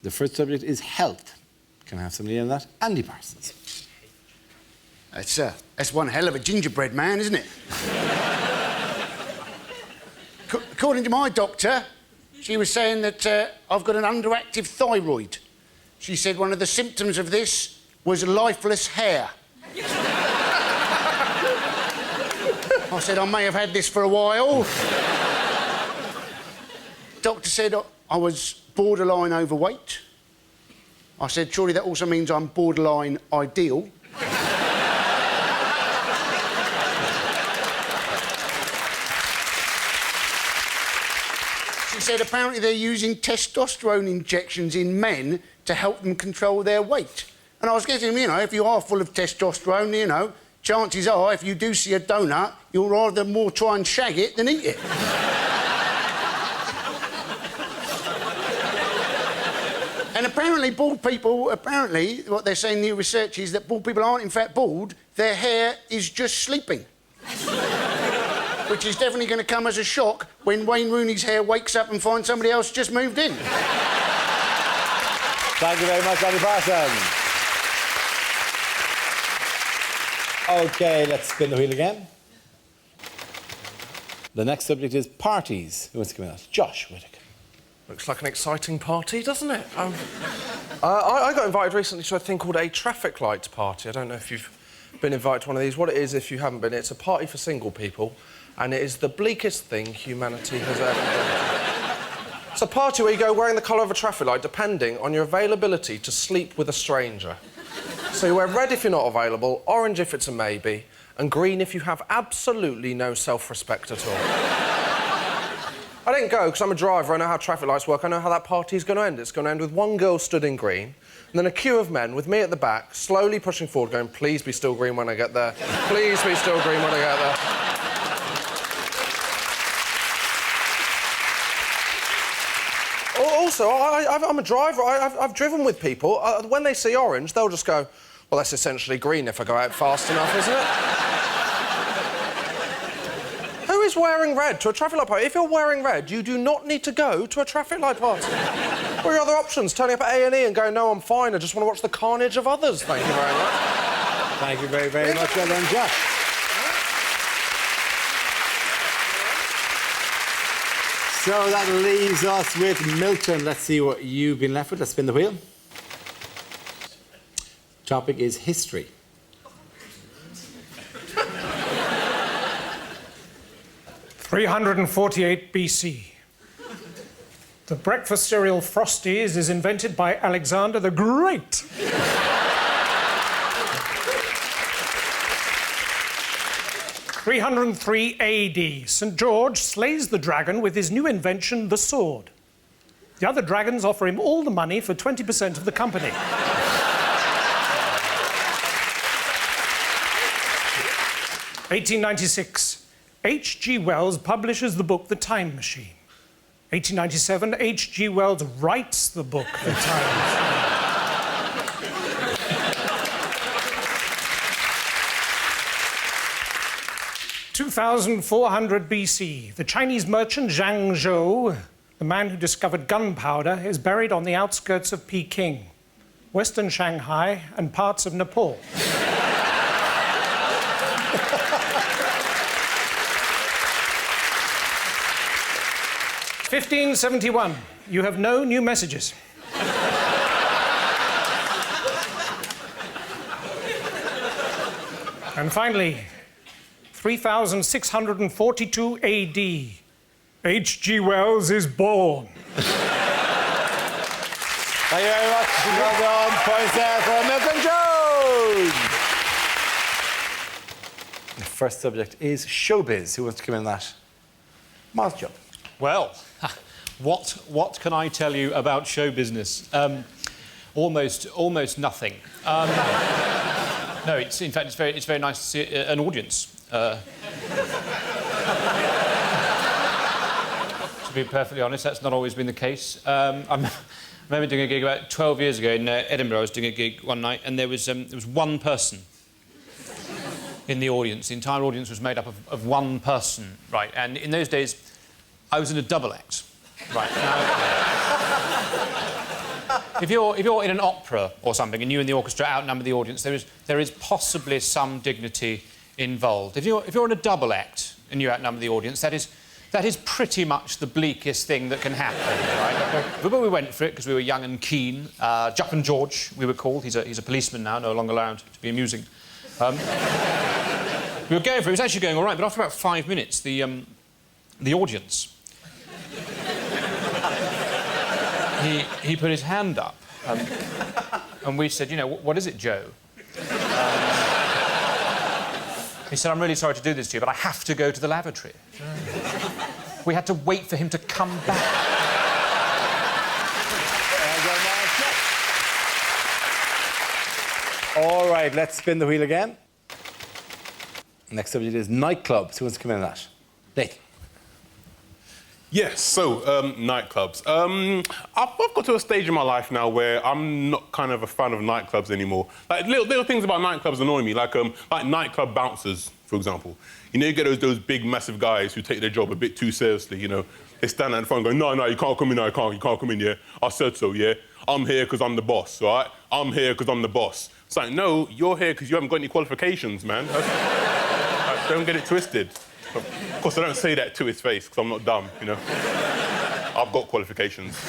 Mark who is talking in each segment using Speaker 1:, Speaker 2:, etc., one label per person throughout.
Speaker 1: The first subject is health. Can I have somebody in that? Andy Parsons.
Speaker 2: That's one hell of a gingerbread man, isn't it? According to my doctor, she was saying that I've got an underactive thyroid. She said one of the symptoms of this was lifeless hair. I said I may have had this for a while. Doctor said I was borderline overweight. I said, surely that also means I'm borderline ideal. She said apparently they're using testosterone injections in men to help them control their weight. And I was getting, you know, if you are full of testosterone, you know, chances are if you do see a donut, you'll rather more try and shag it than eat it. And apparently bald people, what they're saying in new research is that bald people aren't in fact bald, their hair is just sleeping. Which is definitely going to come as a shock when Wayne Rooney's hair wakes up and finds somebody else just moved in.
Speaker 1: Thank you very much, Andy Parsons. OK, let's spin the wheel again. The next subject is parties. Who wants to come in? Josh Whittaker.
Speaker 3: Looks like an exciting party, doesn't it? I got invited recently to a thing called a traffic light party. I don't know if you've been invited to one of these. What it is, if you haven't been, it's a party for single people, and it is the bleakest thing humanity has ever done. It's a party where you go wearing the colour of a traffic light, depending on your availability to sleep with a stranger. So you wear red if you're not available, orange if it's a maybe, and green if you have absolutely no self-respect at all. I didn't go because I'm a driver, I know how traffic lights work, I know how that party's going to end. It's going to end with one girl stood in green, and then a queue of men with me at the back, slowly pushing forward, going, please be still green when I get there. Please be still green when I get there. Also, I'm a driver, I've driven with people. When they see orange, they'll just go, well, that's essentially green if I go out fast enough, isn't it? Who is wearing red to a traffic light party? If you're wearing red, you do not need to go to a traffic light party. What are your other options? Turning up at A&E and going, no, I'm fine, I just want to watch the carnage of others. Thank you very much.
Speaker 1: Thank you very, very much. Well done, Josh. So that leaves us with Milton. Let's see what you've been left with. Let's spin the wheel. Topic is history.
Speaker 4: (348 BC). The breakfast cereal Frosties is invented by Alexander the Great. (303 AD). St. George slays the dragon with his new invention, the sword. The other dragons offer him all the money for 20% of the company. (1896). H.G. Wells publishes the book The Time Machine. 1897, H.G. Wells writes the book The Time Machine. 2400 BC. The Chinese merchant Zhang Zhou, the man who discovered gunpowder, is buried on the outskirts of Peking, western Shanghai and parts of Nepal. 1571. You have no new messages. And finally, 3642 AD. H.G. Wells is born.
Speaker 1: Thank you very much. Well done. Points there for Milton Jones. The first subject is showbiz. Who wants to come in that? Miles Jupp.
Speaker 5: Well, what can I tell you about show business? Almost nothing. No, in fact it's very nice to see an audience. To be perfectly honest, that's not always been the case. I remember doing a gig about 12 years ago in Edinburgh. I was doing a gig one night, and there was one person in the audience. The entire audience was made up of one person, right? And in those days, I was in a double act. Right. Now, if you're in an opera or something and you and the orchestra outnumber the audience, there is possibly some dignity involved. If you're in a double act and you outnumber the audience, that is pretty much the bleakest thing that can happen, right? But we went for it because we were young and keen. Jupp and George, we were called. He's a policeman now, no longer allowed to be amusing. We were going for it. It was actually going all right, but after about 5 minutes, the audience... he put his hand up, and we said, you know, what is it, Joe? He said, I'm really sorry to do this to you, but I have to go to the lavatory. We had to wait for him to come back.
Speaker 1: All right, let's spin the wheel again. Next subject is nightclubs. Who wants to come in on that? Nathan.
Speaker 6: Yes, so, nightclubs. I've got to a stage in my life now where I'm not kind of a fan of nightclubs anymore. Like, little things about nightclubs annoy me, like nightclub bouncers, for example. You know, you get those big, massive guys who take their job a bit too seriously, you know. They stand out in front and go, no, you can't come in, no, you can't come in, yeah? I said so, yeah? I'm here because I'm the boss, all right? I'm here because I'm the boss. It's like, no, you're here because you haven't got any qualifications, man. Don't get it twisted. Of course, I don't say that to his face, because I'm not dumb, you know. I've got qualifications.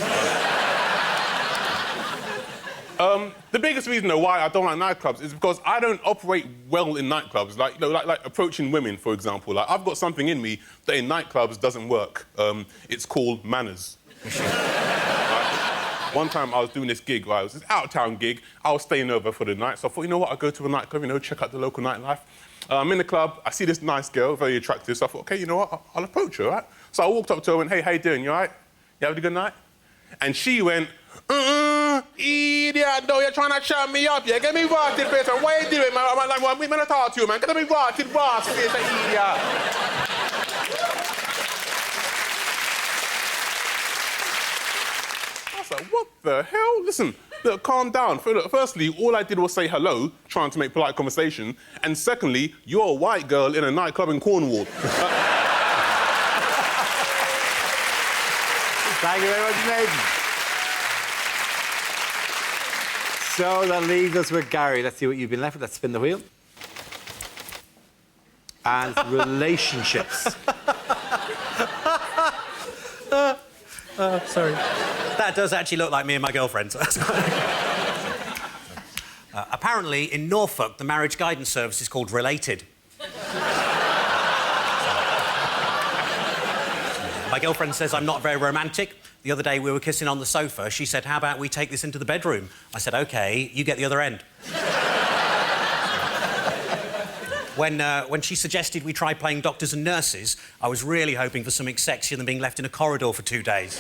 Speaker 6: The biggest reason, though, why I don't like nightclubs is because I don't operate well in nightclubs. Like, you know, like approaching women, for example. Like, I've got something in me that in nightclubs doesn't work. It's called manners. Right? One time I was doing this gig, right? It was this out-of-town gig. I was staying over for the night, so I thought, you know what, I'll go to a nightclub, you know, check out the local nightlife. I'm in the club, I see this nice girl, very attractive, so I thought, OK, you know what, I'll approach her, right? So I walked up to her and went, hey, how you doing, you all right? You having a good night? And she went, idiot, no, you're trying to shut me up, yeah? Get me rotted, face, and what are you doing, man? I'm like, well, I'm going to talk to you, man. Get me rotted, boss, face, idiot. I was like, what the hell? Listen. Look, calm down. Look, firstly, all I did was say hello, trying to make polite conversation. And secondly, you're a white girl in a nightclub in Cornwall.
Speaker 1: Thank you very much, Nathan. So that leaves us with Gary. Let's see what you've been left with. Let's spin the wheel. And relationships.
Speaker 7: Sorry. That does actually look like me and my girlfriend. Apparently, in Norfolk, the marriage guidance service is called Related. My girlfriend says I'm not very romantic. The other day, we were kissing on the sofa. She said, how about we take this into the bedroom? I said, OK, you get the other end. When she suggested we try playing doctors and nurses, I was really hoping for something sexier than being left in a corridor for 2 days.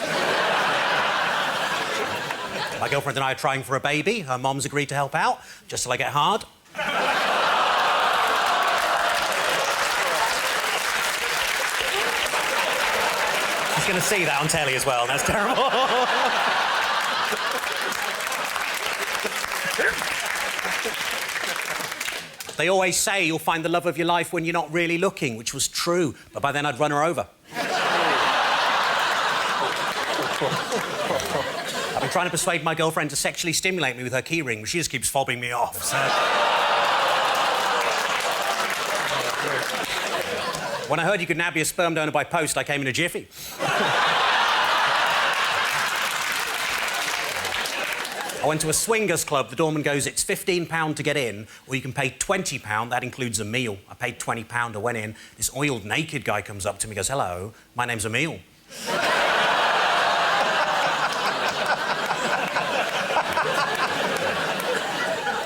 Speaker 7: My girlfriend and I are trying for a baby. Her mom's agreed to help out, just till I get hard. She's going to see that on telly as well. That's terrible. They always say you'll find the love of your life when you're not really looking, which was true, but by then I'd run her over. I've been trying to persuade my girlfriend to sexually stimulate me with her key ring, but she just keeps fobbing me off, so... When I heard you could now be a sperm donor by post, I came in a jiffy. I went to a swingers club. The doorman goes, it's £15 to get in, or you can pay £20. That includes a meal. I paid £20. I went in. This oiled, naked guy comes up to me and goes, hello, my name's Emil.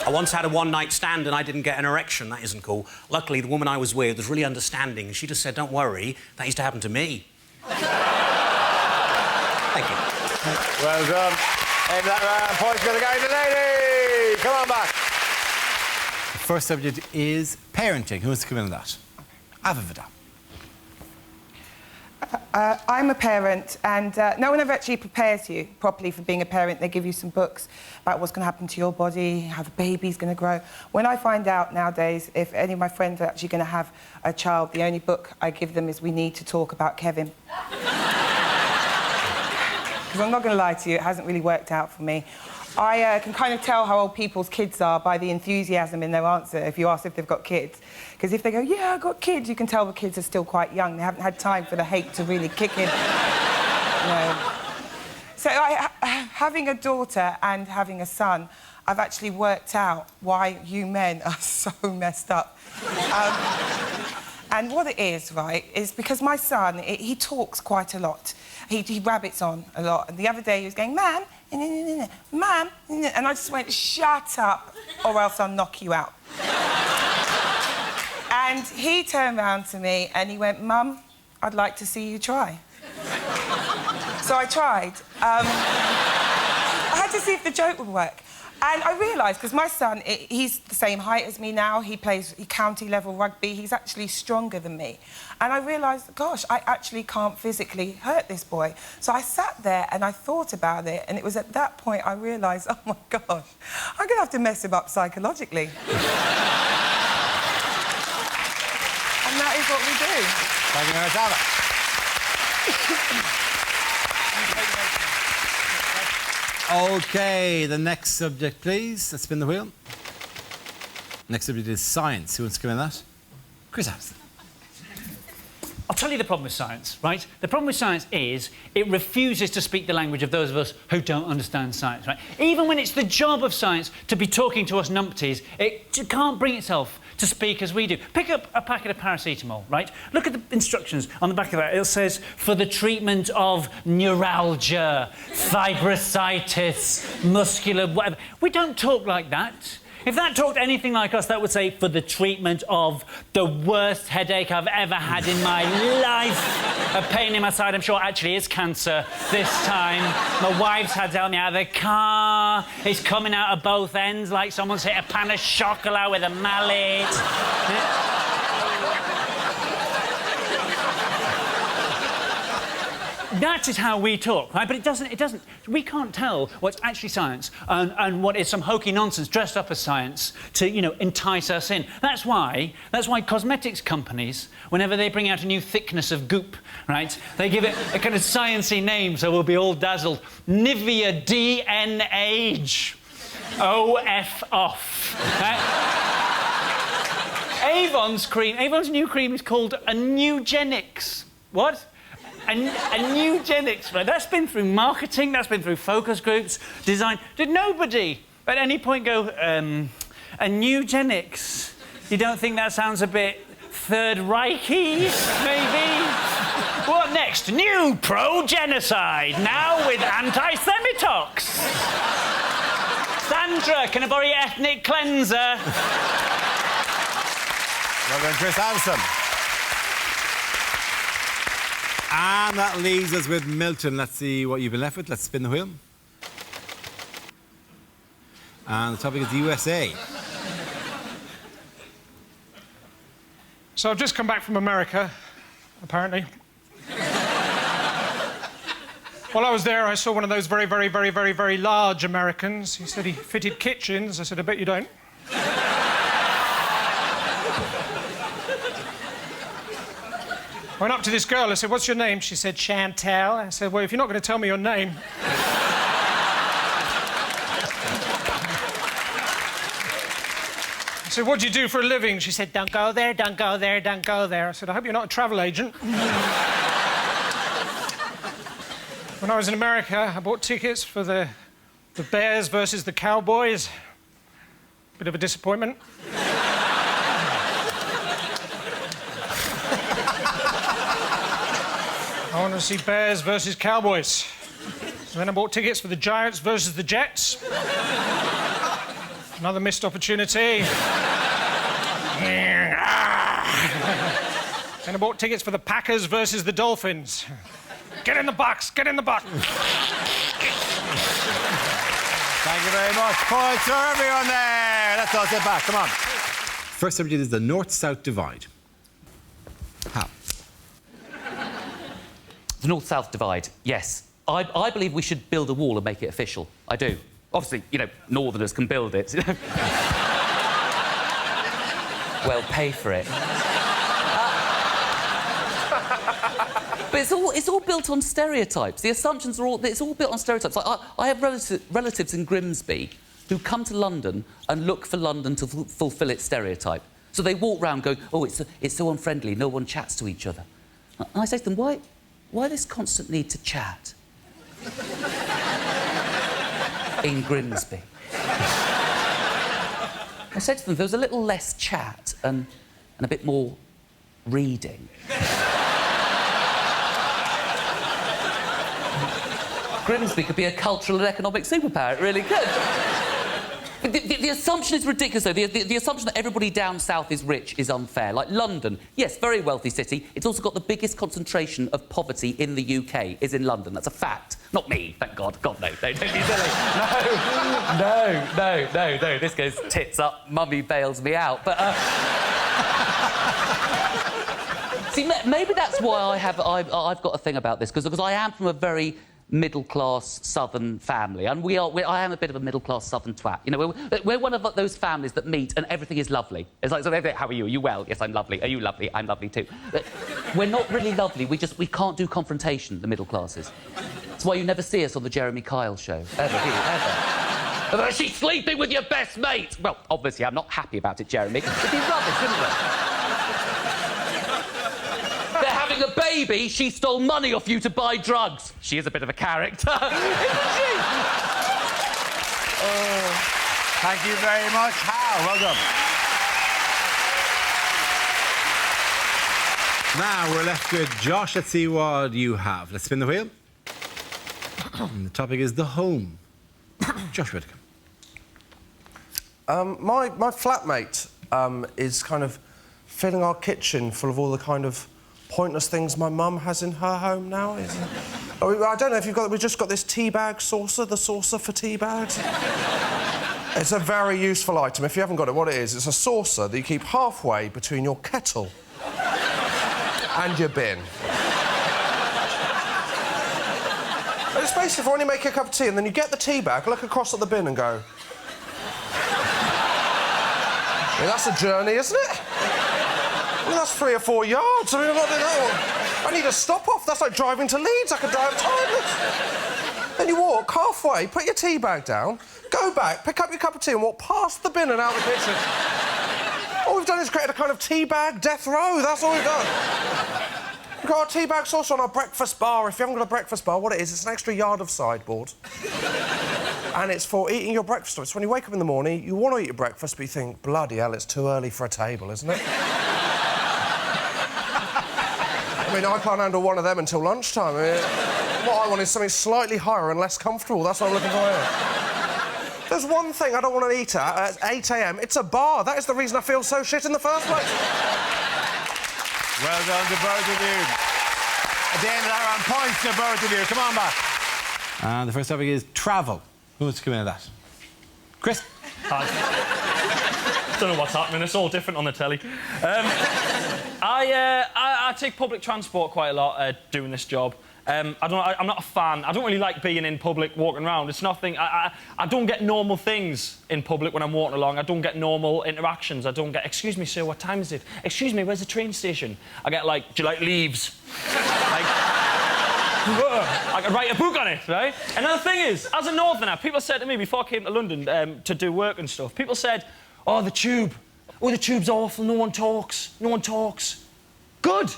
Speaker 7: I once had a one-night stand and I didn't get an erection. That isn't cool. Luckily, the woman I was with was really understanding, and she just said, don't worry, that used to happen to me. Thank you.
Speaker 1: Well done. And that point's going to go to the lady. Come on back. The first subject is parenting. Who wants to come in on that? Avivada.
Speaker 8: I'm a parent, and no one ever actually prepares you properly for being a parent. They give you some books about what's going to happen to your body, how the baby's going to grow. When I find out nowadays if any of my friends are actually going to have a child, the only book I give them is We Need to Talk About Kevin. Because I'm not going to lie to you, it hasn't really worked out for me. I can kind of tell how old people's kids are by the enthusiasm in their answer if you ask if they've got kids. Because if they go, yeah, I've got kids, you can tell the kids are still quite young. They haven't had time for the hate to really kick in. No. So having a daughter and having a son, I've actually worked out why you men are so messed up. And what it is, right, is because my son, he talks quite a lot. He rabbits on a lot. And the other day he was going, Mum, Mum, and I just went, shut up, or else I'll knock you out. And he turned round to me and he went, Mum, I'd like to see you try. So I tried. I had to see if the joke would work. And I realised, because my son, he's the same height as me now, he plays county-level rugby, he's actually stronger than me. And I realised, gosh, I actually can't physically hurt this boy. So I sat there and I thought about it, and it was at that point I realised, oh, my gosh, I'm going to have to mess him up psychologically. And that is what we do.
Speaker 1: Thank you very much, Dara. OK, the next subject, please. Let's spin the wheel. Next subject is science. Who wants to come in that? Chris Patterson.
Speaker 9: I'll tell you the problem with science, right? The problem with science is it refuses to speak the language of those of us who don't understand science, right? Even when it's the job of science to be talking to us numpties, it can't bring itself to speak as we do. Pick up a packet of paracetamol, right? Look at the instructions on the back of that. It says, for the treatment of neuralgia, fibrositis, muscular, whatever. We don't talk like that. If that talked anything like us, that would say, for the treatment of the worst headache I've ever had in my life. A pain in my side, I'm sure, actually is cancer this time. My wife's had to help me out of the car. It's coming out of both ends like someone's hit a pan of chocolat with a mallet. That is how we talk, right? But it doesn't... We can't tell what's actually science and what is some hokey nonsense dressed up as science to, you know, entice us in. That's why cosmetics companies, whenever they bring out a new thickness of goop, right, they give it a kind of sciencey name so we'll be all dazzled. Nivea D-N-Age. O-F off. Right? Avon's new cream is called a Nugenics. What? A Nugenics, right? That's been through marketing, that's been through focus groups, design. Did nobody at any point go, a Nugenics? You don't think that sounds a bit Third Reich-y, maybe? What next? New pro-genocide, now with anti-Semitox. Sandra, can I borrow your ethnic cleanser?
Speaker 1: Well done, Chris Patterson. And that leaves us with Milton. Let's see what you've been left with. Let's spin the wheel. And the topic is the USA.
Speaker 4: So I've just come back from America, apparently. While I was there, I saw one of those very, very, very, very, very large Americans. He said he fitted kitchens. I said, I bet you don't. I went up to this girl, I said, what's your name? She said, Chantal. I said, well, if you're not going to tell me your name... I said, what do you do for a living? She said, don't go there, don't go there, don't go there. I said, I hope you're not a travel agent. When I was in America, I bought tickets for the Bears versus the Cowboys. Bit of a disappointment. I want to see Bears versus Cowboys. So then I bought tickets for the Giants versus the Jets. Another missed opportunity. Then I bought tickets for the Packers versus the Dolphins. Get in the box, get in the box.
Speaker 1: Thank you very much. Points to everyone there. Let's all sit back. Come on. First subject is the North-South divide. How?
Speaker 10: The North-South divide, yes. I believe we should build a wall and make it official. I do. Obviously, you know, Northerners can build it. Well, pay for it. But it's all built on stereotypes. The assumptions are all... It's all built on stereotypes. Like, I have relatives in Grimsby who come to London and look for London to fulfil its stereotype. So they walk round going, oh, it's so unfriendly, no one chats to each other. And I say to them, why this constant need to chat in Grimsby? I said to them, there was a little less chat and a bit more reading. Grimsby could be a cultural and economic superpower, it really could. The assumption is ridiculous, though. The assumption that everybody down south is rich is unfair. Like London, yes, very wealthy city. It's also got the biggest concentration of poverty in the UK is in London. That's a fact. Not me, thank God. God, no, don't be silly. No. This goes tits up, mummy bails me out. But, see, maybe that's why I've got a thing about this, because I am from a very middle-class southern family, and I am a bit of a middle-class southern twat. You know, we're one of those families that meet and everything is lovely. It's like, so how are you? Are you well? Yes, I'm lovely. Are you lovely? I'm lovely too. But we're not really lovely. We can't do confrontation, the middle classes. That's why you never see us on the Jeremy Kyle show. Ever. She's sleeping with your best mate! Well, obviously, I'm not happy about it, Jeremy. It'd be rubbish, wouldn't it? They're having a baby, she stole money off you to buy drugs. She is a bit of a character, isn't she?
Speaker 1: Thank you very much, Hal. Well done. Now we're left with Josh. Let's see what you have. Let's spin the wheel. And the topic is the home. Josh Whittaker.
Speaker 3: My flatmate is kind of filling our kitchen full of all the kind of pointless things my mum has in her home now. I don't know if you've got... We've just got this tea bag saucer, the saucer for tea bags. It's a very useful item. If you haven't got it, what it is, it's a saucer that you keep halfway between your kettle and your bin. It's basically for when you make a cup of tea and then you get the tea bag, look across at the bin and go... I mean, that's a journey, isn't it? I mean, that's 3 or 4 yards. I mean, I need a stop-off. That's like driving to Leeds. I could die of tiredness. Then you walk halfway, put your tea bag down, go back, pick up your cup of tea and walk past the bin and out the kitchen. All we've done is create a kind of tea bag death row. That's all we've done. We've got our tea bag sauce on our breakfast bar. If you haven't got a breakfast bar, what it is, it's an extra yard of sideboard. And it's for eating your breakfast. It's when you wake up in the morning, you want to eat your breakfast, but you think, bloody hell, it's too early for a table, isn't it? I mean, I can't handle one of them until lunchtime. I mean, what I want is something slightly higher and less comfortable. That's what I'm looking for here. There's one thing I don't want to eat at 8 a.m. It's a bar. That is the reason I feel so shit in the first place.
Speaker 1: Well done to both of you. At the end of that round, points to both of you. Come on back. And the first topic is travel. Who wants to come in at that? Chris?
Speaker 11: Hi. Don't know what's happening. It's all different on the telly. I take public transport quite a lot doing this job. I'm not a fan. I don't really like being in public, walking around. It's nothing... I don't get normal things in public when I'm walking along. I don't get normal interactions. I don't get, excuse me, sir, what time is it? Excuse me, where's the train station? I get, like, do you like leaves? Like... I could write a book on it, right? And the thing is, as a northerner, people said to me before I came to London to do work and stuff, people said, oh, the tube. Oh, the tube's awful. No one talks. No one talks. Good.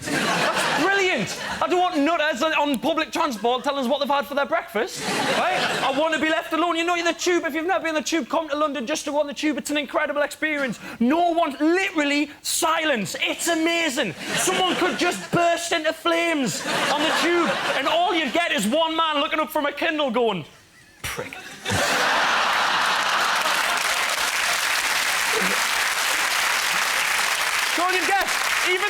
Speaker 11: That's brilliant. I don't want nutters on public transport telling us what they've had for their breakfast, right? I want to be left alone. You know, the tube, if you've never been on the tube, come to London just to go on the tube. It's an incredible experience. No one, literally, silence. It's amazing. Someone could just burst into flames on the tube, and all you'd get is one man looking up from a Kindle going, prick. Go on, you'd get. Even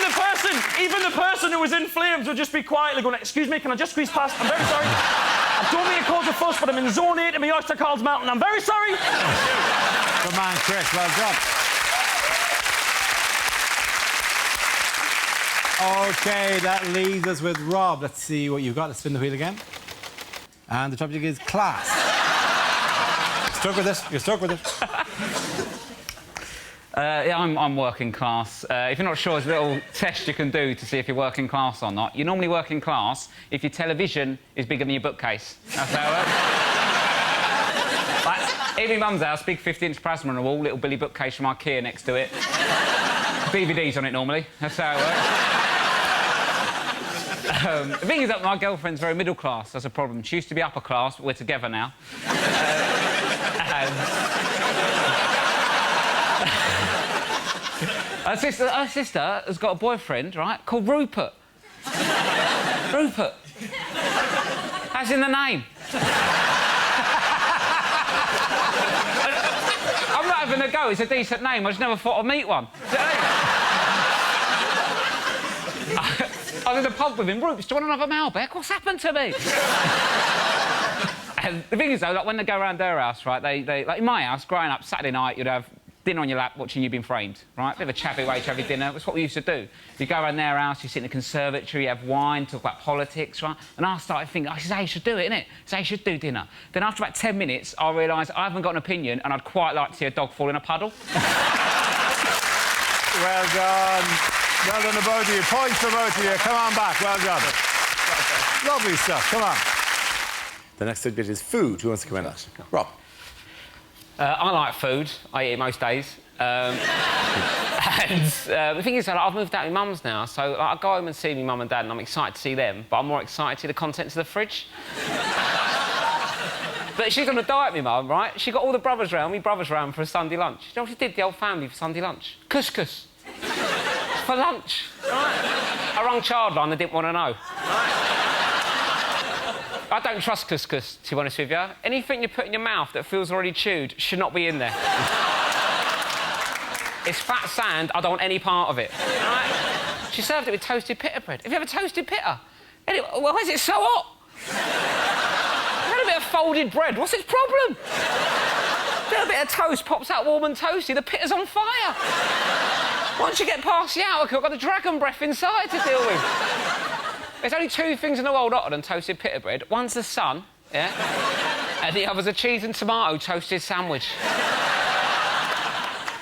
Speaker 11: the person who was in flames would just be quietly going, excuse me, can I just squeeze past? I'm very sorry. I don't mean to cause a fuss, but I'm in zone 8 and my oyster card's melting. I'm very sorry.
Speaker 1: Good man, Chris. Well done. OK, that leaves us with Rob. Let's see what you've got. Let's spin the wheel again. And the topic is class. Stuck with it. You're stuck with it.
Speaker 5: Yeah, I'm working class. If you're not sure, there's a little test you can do to see if you're working class or not. You're normally working class if your television is bigger than your bookcase. That's how it works. Like, in my mum's house, big 50-inch plasma on the wall, little Billy bookcase from IKEA next to it. DVDs on it normally. That's how it works. The thing is that my girlfriend's very middle class. That's a problem. She used to be upper class, but we're together now. Her sister has got a boyfriend, right, called Rupert. Rupert. As in the name. I'm not having a go. It's a decent name. I just never thought I'd meet one. I was in the pub with him. Rupes, do you want another Malbec? What's happened to me? And the thing is, though, like when they go around their house, right, they like in my house, growing up, Saturday night, you'd have dinner on your lap watching You've Been Framed, right? Bit of a chavvy way to have your dinner. That's what we used to do. You go around their house, you sit in the conservatory, you have wine, talk about politics, right? And I started thinking, oh, this is how you should do it, innit? This is how you should do dinner. Then after about 10 minutes, I realised I haven't got an opinion and I'd quite like to see a dog fall in a puddle.
Speaker 1: Well done. Well done to both of you. Points for both of you. Come on back. Well done. Lovely stuff. Come on. The next bit is food. Who wants to come in? Rob.
Speaker 12: I like food. I eat it most days. And the thing is that I've moved out with mum's now, so like, I go home and see my mum and dad, and I'm excited to see them, but I'm more excited to see the contents of the fridge. But she's on a diet, my mum, right? She got all the brothers round, me brothers round for a Sunday lunch. You know what she did, the whole family, for Sunday lunch? Couscous. For lunch, right? I rung Childline, they didn't want to know. Right? I don't trust couscous, to be honest with you. Anything you put in your mouth that feels already chewed should not be in there. It's fat sand, I don't want any part of it. Right? She served it with toasted pita bread. Have you ever toasted pita? Anyway, why is it so hot? You've had a bit of folded bread, what's its problem? A bit of toast pops out warm and toasty, the pita's on fire. Once you get past the outer cook, I've got the dragon breath inside to deal with. There's only two things in the world hotter than toasted pita bread. One's the sun, yeah? And the other's a cheese and tomato toasted sandwich.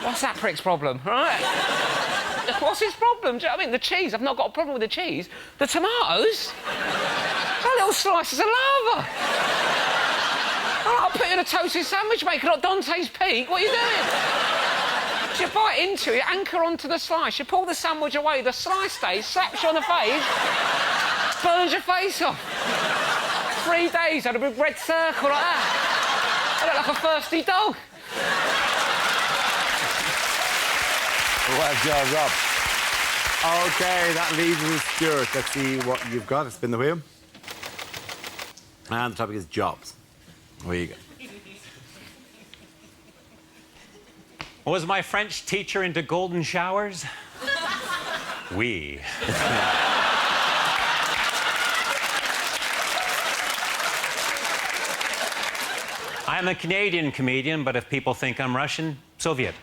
Speaker 12: What's that prick's problem, right? What's his problem? Do you know what I mean? The cheese, I've not got a problem with the cheese. The tomatoes? They're little slices of lava. I'll put you in a toasted sandwich maker, not Dante's Peak. What are you doing? You bite into it, anchor onto the slice, you pull the sandwich away, the slice stays, slaps you on the face, burns your face off. 3 days, I had a big red circle like that. I look like a thirsty dog.
Speaker 1: Well done, Rob. OK, that leaves us with Stewart. Let's see what you've got. Spin the wheel. And the topic is jobs. Where you go.
Speaker 13: Was my French teacher into golden showers? Oui. I'm a Canadian comedian, but if people think I'm Russian, Soviet.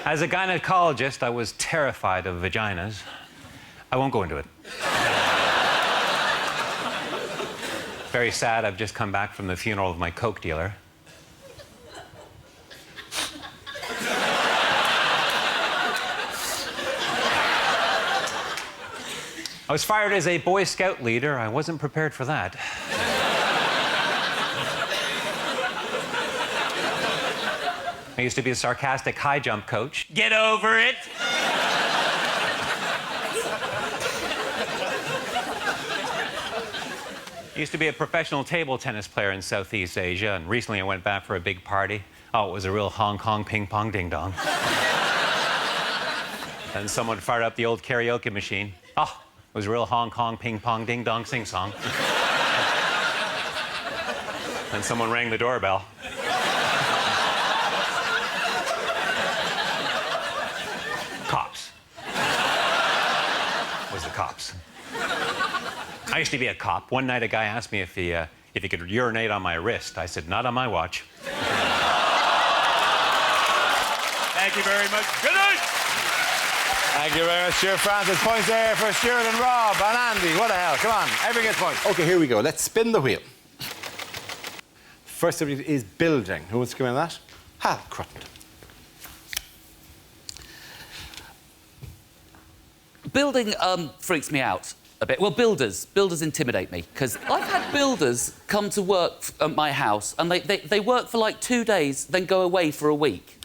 Speaker 13: As a gynecologist, I was terrified of vaginas. I won't go into it. Very sad, I've just come back from the funeral of my coke dealer. I was fired as a Boy Scout leader. I wasn't prepared for that. I used to be a sarcastic high jump coach. Get over it! I used to be a professional table tennis player in Southeast Asia, and recently I went back for a big party. Oh, it was a real Hong Kong ping-pong ding-dong. Then someone fired up the old karaoke machine. Oh, it was a real Hong Kong ping-pong ding-dong sing-song. Then someone rang the doorbell. Cops. It was the cops. I used to be a cop. One night a guy asked me if he could urinate on my wrist. I said, not on my watch.
Speaker 1: Thank you very much. Good night. Thank you very much, Stewart Francis. Points there for Stewart and Rob and Andy. What the hell? Come on, everyone gets points. OK, here we go. Let's spin the wheel. first subject is building. Who wants to come in on that? Hal Crutton.
Speaker 10: Building freaks me out a bit. Well, builders intimidate me, because I've had builders come to work at my house and they work for like 2 days, then go away for a week.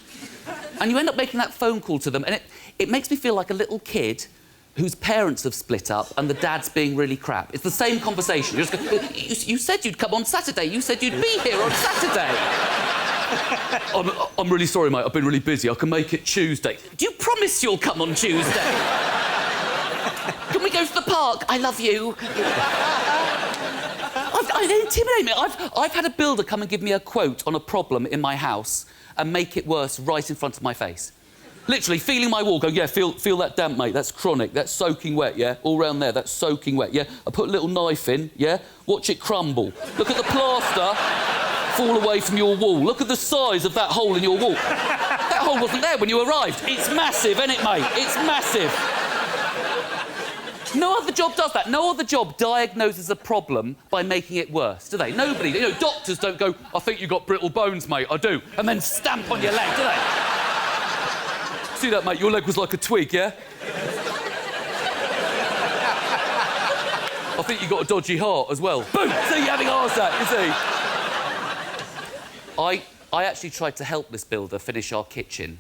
Speaker 10: And you end up making that phone call to them, and it makes me feel like a little kid whose parents have split up and the dad's being really crap. It's the same conversation. You just go, you said you'd come on Saturday. You said you'd be here on Saturday. I'm really sorry, mate. I've been really busy. I can make it Tuesday. Do you promise you'll come on Tuesday? Can we go to the park? I love you. They intimidate me. I've had a builder come and give me a quote on a problem in my house and make it worse right in front of my face. Literally feeling my wall, going, yeah, feel that damp, mate. That's chronic. That's soaking wet, yeah? All round there, that's soaking wet, yeah? I put a little knife in, yeah? Watch it crumble. Look at the plaster fall away from your wall. Look at the size of that hole in your wall. That hole wasn't there when you arrived. It's massive, isn't it, mate? It's massive. No other job does that. No other job diagnoses a problem by making it worse, do they? Nobody. You know, doctors don't go, I think you've got brittle bones, mate, I do, and then stamp on your leg, do they? See that, mate? Your leg was like a twig, yeah? I think you got a dodgy heart as well. Boom! See, you having a heart attack, you see? I actually tried to help this builder finish our kitchen,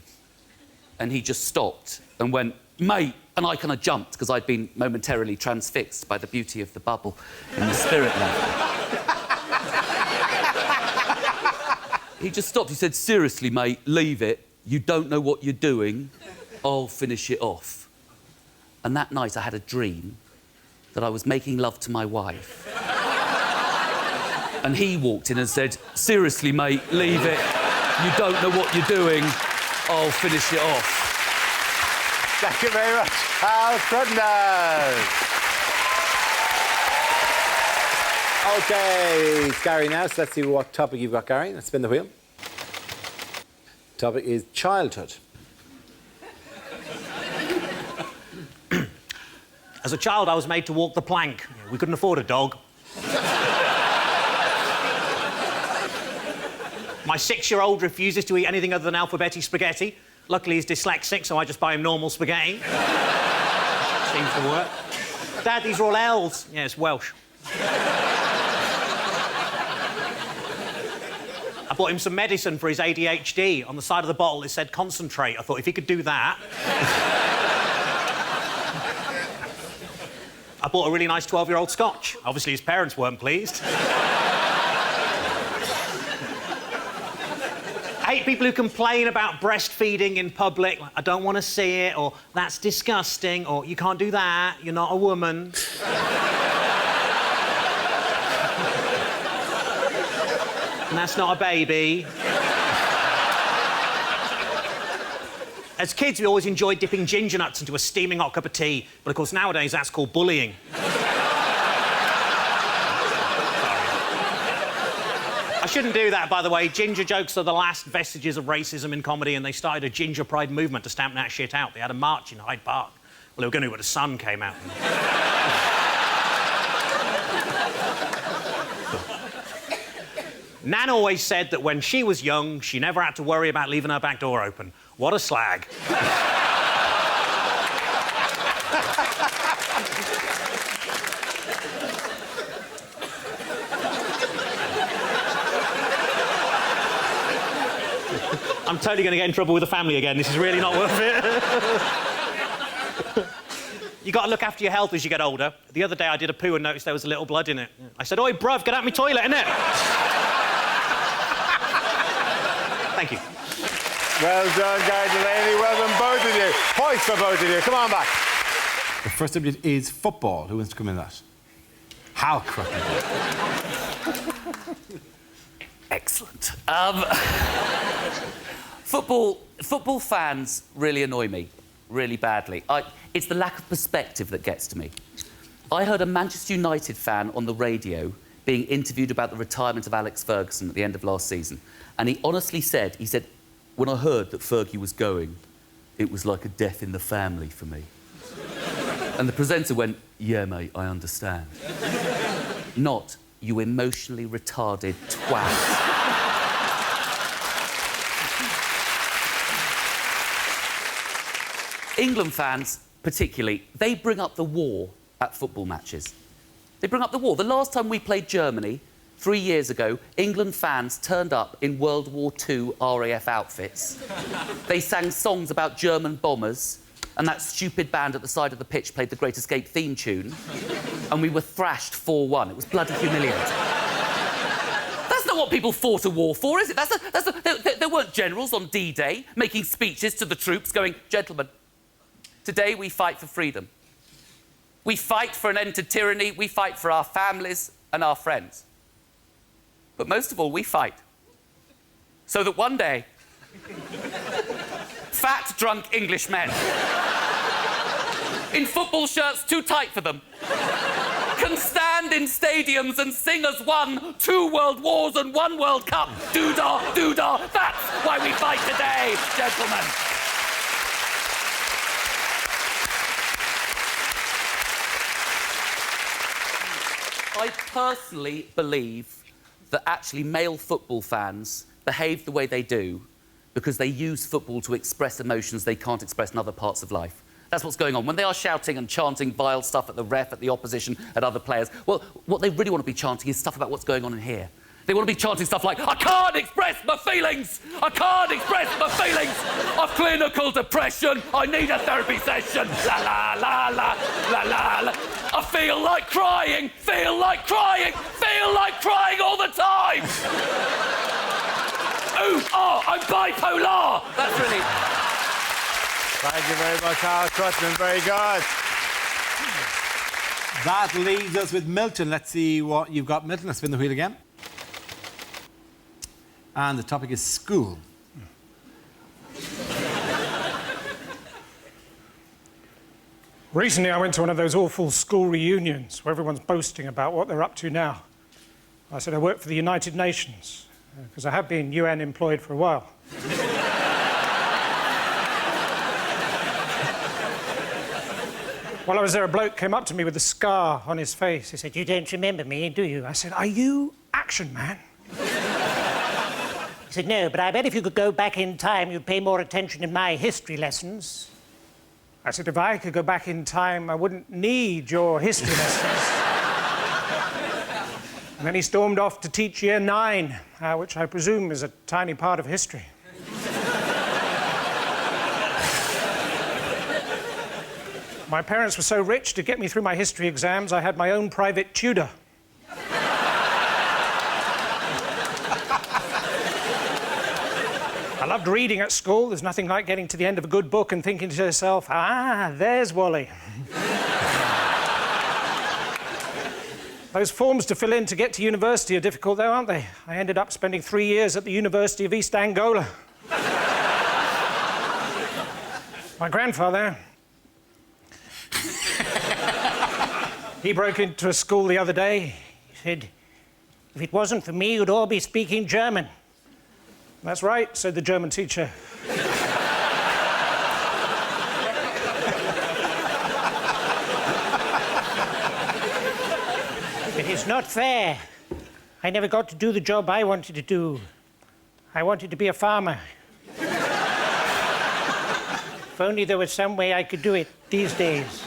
Speaker 10: and he just stopped and went, mate, and I kind of jumped because I'd been momentarily transfixed by the beauty of the bubble in the spirit level. He just stopped. He said, seriously, mate, leave it. You don't know what you're doing. I'll finish it off. And that night I had a dream that I was making love to my wife. And he walked in and said, seriously, mate, leave it. You don't know what you're doing. I'll finish it off.
Speaker 1: Thank you very much, Hal Crutton. OK, it's Gary now, so let's see what topic you've got, Gary. Let's spin the wheel. Topic is childhood.
Speaker 7: As a child, I was made to walk the plank. We couldn't afford a dog. My 6-year-old refuses to eat anything other than alphabeti spaghetti. Luckily, he's dyslexic, so I just buy him normal spaghetti. Seems to work. Dad, these are all L's. Yeah, it's Welsh. I bought him some medicine for his ADHD. On the side of the bottle, it said concentrate. I thought if he could do that... I bought a really nice 12-year-old Scotch. Obviously, his parents weren't pleased. I hate people who complain about breastfeeding in public. Like, I don't want to see it, or that's disgusting, or you can't do that, you're not a woman. And that's not a baby. As kids, we always enjoyed dipping ginger nuts into a steaming hot cup of tea, but of course nowadays that's called bullying. I shouldn't do that, by the way. Ginger jokes are the last vestiges of racism in comedy, and they started a ginger pride movement to stamp that shit out. They had a march in Hyde Park. Well, they were going to when the sun came out. Nan always said that when she was young, she never had to worry about leaving her back door open. What a slag. I'm totally going to get in trouble with the family again. This is really not worth it. You got to look after your health as you get older. The other day I did a poo and noticed there was a little blood in it. I said, oi, bruv, get out my toilet, innit? Thank you.
Speaker 1: Well done, Gary Delaney. Well done, both of you. Points for both of you. Come on back. The first subject is football. Who wants to come in that? Hal Crutton.
Speaker 10: Excellent. Football fans really annoy me, really badly. It's the lack of perspective that gets to me. I heard a Manchester United fan on the radio being interviewed about the retirement of Alex Ferguson at the end of last season, and he honestly said, when I heard that Fergie was going, it was like a death in the family for me. And the presenter went, yeah, mate, I understand. Not, you emotionally retarded twat. England fans, particularly, they bring up the war at football matches. They bring up the war. The last time we played Germany, 3 years ago, England fans turned up in World War II RAF outfits. They sang songs about German bombers, and that stupid band at the side of the pitch played the Great Escape theme tune, and we were thrashed 4-1. It was bloody humiliating. That's not what people fought a war for, is it? There weren't generals on D-Day making speeches to the troops going, "Gentlemen, today we fight for freedom. We fight for an end to tyranny. We fight for our families and our friends. But most of all, we fight so that one day, fat, drunk English men in football shirts too tight for them can stand in stadiums and sing as one 2 world wars and 1 World Cup. Doo-dah, doo-dah. That's why we fight today, gentlemen." I personally believe that actually male football fans behave the way they do because they use football to express emotions they can't express in other parts of life. That's what's going on. When they are shouting and chanting vile stuff at the ref, at the opposition, at other players, well, what they really want to be chanting is stuff about what's going on in here. They want to be chanting stuff like, "I can't express my feelings! I can't express my feelings! I've clinical depression! I need a therapy session! La la la la, la la la! I feel like crying! Feel like crying! Feel like crying all the time! Ooh, oh, I'm bipolar!" That's really...
Speaker 1: Thank you very much, Howard Crutchman. Very good. That leaves us with Milton. Let's see what you've got, Milton. Let's spin the wheel again. And the topic is school.
Speaker 4: Recently, I went to one of those awful school reunions where everyone's boasting about what they're up to now. I said I work for the United Nations, because I have been UN employed for a while. While I was there, a bloke came up to me with a scar on his face. He said, "You don't remember me, do you?" I said, "Are you Action Man?" He said, "No, but I bet if you could go back in time, you'd pay more attention in my history lessons." I said, "If I could go back in time, I wouldn't need your history lessons." And then he stormed off to teach Year 9, which I presume is a tiny part of history. My parents were so rich, to get me through my history exams, I had my own private tutor. I loved reading at school. There's nothing like getting to the end of a good book and thinking to yourself, "Ah, there's Wally." Those forms to fill in to get to university are difficult, though, aren't they? I ended up spending 3 years at the University of East Angola. My grandfather... he broke into a school the other day. He said, "If it wasn't for me, you'd all be speaking German." "That's right," said the German teacher. "But it's not fair. I never got to do the job I wanted to do. I wanted to be a farmer. If only there was some way I could do it these days.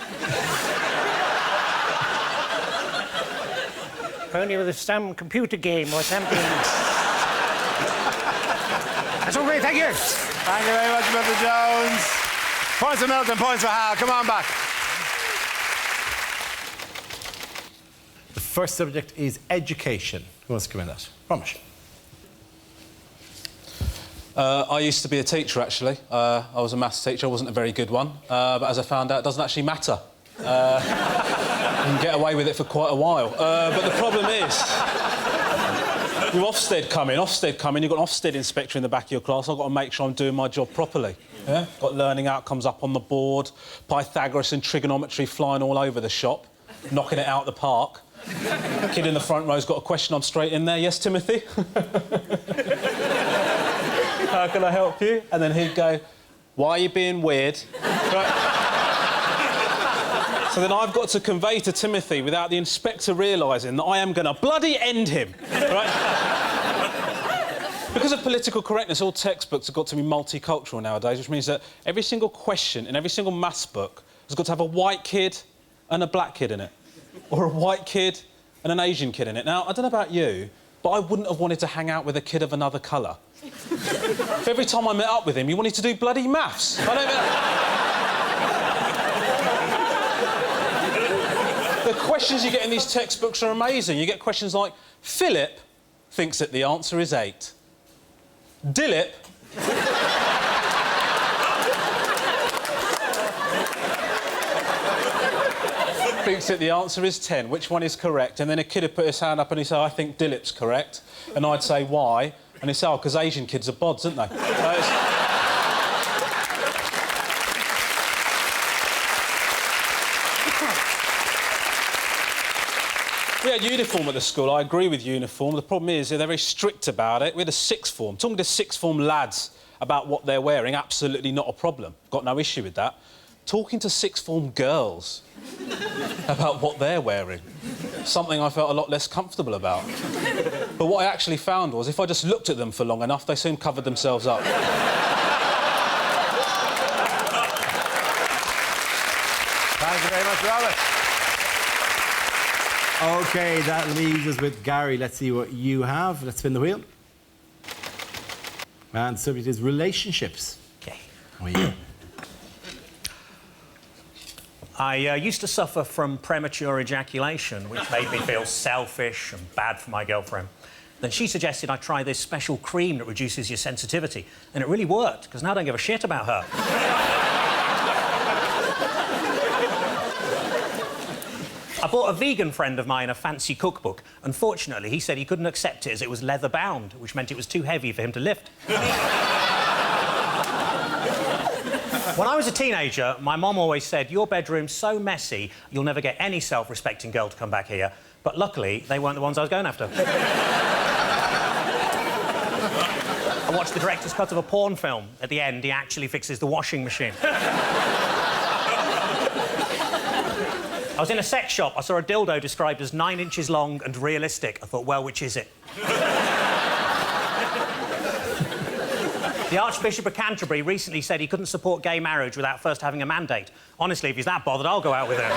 Speaker 4: If only there was some computer game or something." That's all great, thank you.
Speaker 1: Thank you very much, Milton Jones. Points for Milton, points for Hal. Come on back. The first subject is education. Who wants to come in that? Romesh.
Speaker 14: I used to be a teacher, actually. I was a maths teacher. I wasn't a very good one. But as I found out, it doesn't actually matter. You can get away with it for quite a while. But the problem is, with Ofsted coming, you've got an Ofsted inspector in the back of your class. I've got to make sure I'm doing my job properly. Yeah? Got learning outcomes up on the board, Pythagoras and trigonometry flying all over the shop, knocking it out the park. Kid in the front row's got a question, I'm straight in there. "Yes, Timothy?" "How can I help you?" And then he'd go, "Why are you being weird?" Right. So then I've got to convey to Timothy, without the inspector realising, that I am going to bloody end him. Right? Because of political correctness, all textbooks have got to be multicultural nowadays, which means that every single question in every single maths book has got to have a white kid and a black kid in it. Or a white kid and an Asian kid in it. Now, I don't know about you, but I wouldn't have wanted to hang out with a kid of another colour. If every time I met up with him, he wanted to do bloody maths. I don't... The questions you get in these textbooks are amazing. You get questions like, Philip thinks that the answer is 8. Dilip thinks that the answer is 10. Which one is correct? And then a kid would put his hand up and he'd say, I think Dilip's correct. And I'd say, why? And he'd say, oh, because Asian kids are bods, aren't they? We had uniform at the school. I agree with uniform. The problem is they're very strict about it. We had a sixth form. Talking to sixth form lads about what they're wearing, absolutely not a problem. Got no issue with that. Talking to sixth form girls about what they're wearing, something I felt a lot less comfortable about. But what I actually found was if I just looked at them for long enough, they soon covered themselves up.
Speaker 1: Thank you very much, Robert. OK, that leaves us with Gary. Let's see what you have. Let's spin the wheel. And the subject is relationships.
Speaker 7: OK.
Speaker 1: How are you?
Speaker 7: I used to suffer from premature ejaculation, which made me feel selfish and bad for my girlfriend. Then she suggested I try this special cream that reduces your sensitivity. And it really worked, because now I don't give a shit about her. I bought a vegan friend of mine a fancy cookbook. Unfortunately, he said he couldn't accept it as it was leather-bound, which meant it was too heavy for him to lift. When I was a teenager, my mum always said, your bedroom's so messy, you'll never get any self-respecting girl to come back here. But luckily, they weren't the ones I was going after. I watched the director's cut of a porn film. At the end, he actually fixes the washing machine. I was in a sex shop. I saw a dildo described as 9 inches long and realistic. I thought, well, which is it? The Archbishop of Canterbury recently said he couldn't support gay marriage without first having a mandate. Honestly, if he's that bothered, I'll go out with him.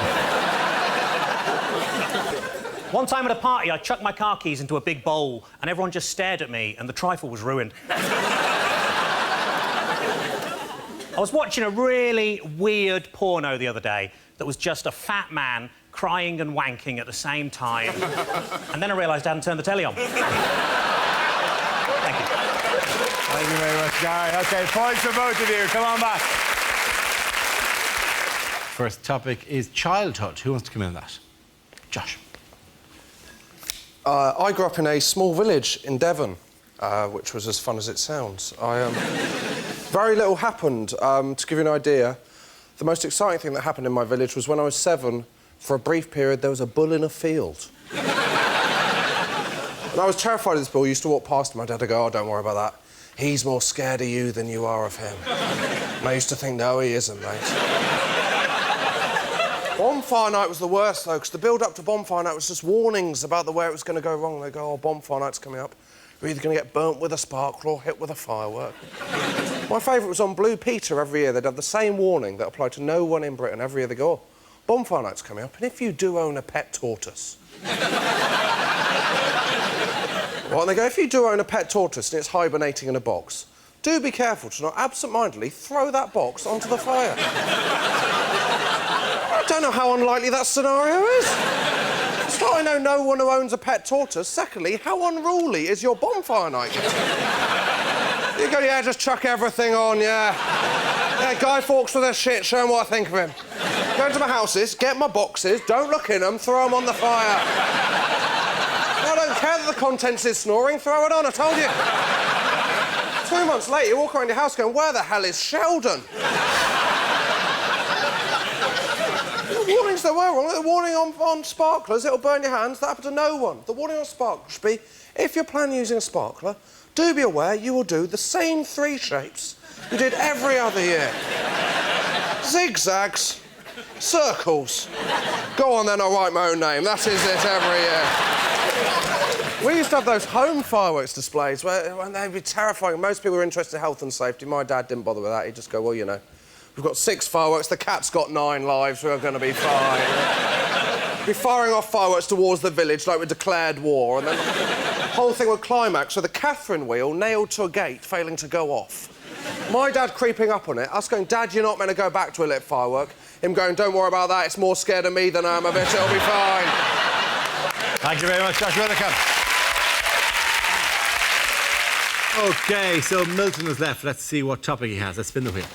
Speaker 7: One time at a party, I chucked my car keys into a big bowl and everyone just stared at me and the trifle was ruined. I was watching a really weird porno the other day that was just a fat man crying and wanking at the same time. And then I realised I hadn't turned the telly on. Thank you.
Speaker 1: Thank you very much, Gary. OK, points for both of you. Come on back. First topic is childhood. Who wants to come in on that? Josh.
Speaker 3: I grew up in a small village in Devon, which was as fun as it sounds. Very little happened. To give you an idea, the most exciting thing that happened in my village was when I was 7, for a brief period, there was a bull in a field. And I was terrified of this bull. I used to walk past my dad and go, oh, don't worry about that. He's more scared of you than you are of him. And I used to think, no, he isn't, mate. Bonfire night was the worst, though, because the build-up to bonfire night was just warnings about the way it was going to go wrong. They go, oh, bonfire night's coming up. You're either going to get burnt with a sparkler or hit with a firework. My favourite was on Blue Peter every year. They'd have the same warning that applied to no one in Britain. Every year they go, oh, bonfire night's coming up, and if you do own a pet tortoise... Well, and they go, if you do own a pet tortoise and it's hibernating in a box, do be careful to not absent-mindedly throw that box onto the fire. I don't know how unlikely that scenario is. So I know no one who owns a pet tortoise. Secondly, how unruly is your bonfire night? You go, yeah, just chuck everything on, yeah. Yeah, Guy Fawkes with their shit, show him what I think of him. Go to my houses, get my boxes, don't look in them, throw them on the fire. I don't care that the contents is snoring, throw it on, I told you. 2 months later, you walk around your house going, where the hell is Sheldon? The warnings there were wrong. The warning on sparklers, it'll burn your hands. That happened to no one. The warning on sparklers should be, if you're planning using a sparkler, do be aware you will do the same 3 shapes you did every other year. Zigzags, circles. Go on then, I'll write my own name. That is it every year. We used to have those home fireworks displays when they'd be terrifying. Most people were interested in health and safety. My dad didn't bother with that. He'd just go, well, you know, we've got 6 fireworks, the cat's got 9 lives, we're going to be fine. Be firing off fireworks towards the village like we declared war, and then the whole thing would climax with the Catherine wheel nailed to a gate, failing to go off. My dad creeping up on it, us going, Dad, you're not meant to go back to a lit firework. Him going, don't worry about that, it's more scared of me than I am of it, it'll be fine.
Speaker 1: Thank you very much, Josh Rutherford. OK, so Milton is left. Let's see what topic he has. Let's spin the wheel.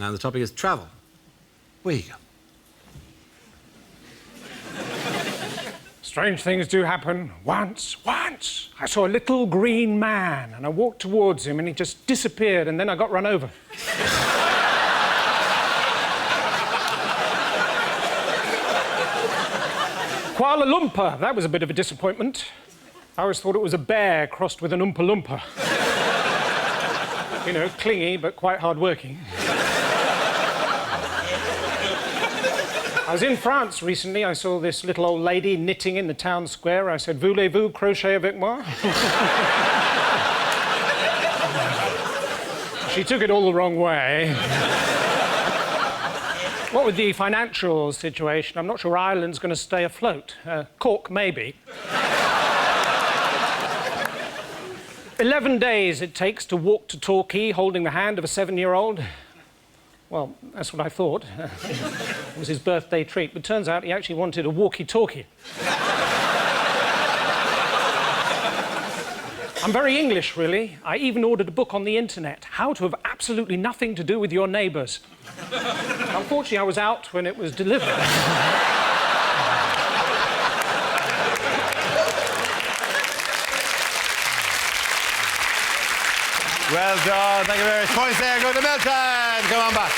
Speaker 1: And the topic is travel. Where you go?
Speaker 4: Strange things do happen. Once, I saw a little green man, and I walked towards him, and he just disappeared, and then I got run over. Kuala Lumpur, that was a bit of a disappointment. I always thought it was a bear crossed with an Oompa Loompa. You know, clingy, but quite hard-working. I was in France recently. I saw this little old lady knitting in the town square. I said, voulez-vous crochet avec moi? She took it all the wrong way. What with the financial situation, I'm not sure Ireland's going to stay afloat. Cork, maybe. 11 days it takes to walk to Torquay holding the hand of a 7-year-old. Well, that's what I thought. It was his birthday treat, but turns out he actually wanted a walkie-talkie. I'm very English, really. I even ordered a book on the internet, How to Have Absolutely Nothing to Do with Your Neighbours. Unfortunately, I was out when it was delivered.
Speaker 1: Well done. Thank you very much. Points there. Go to Milton. Come on back.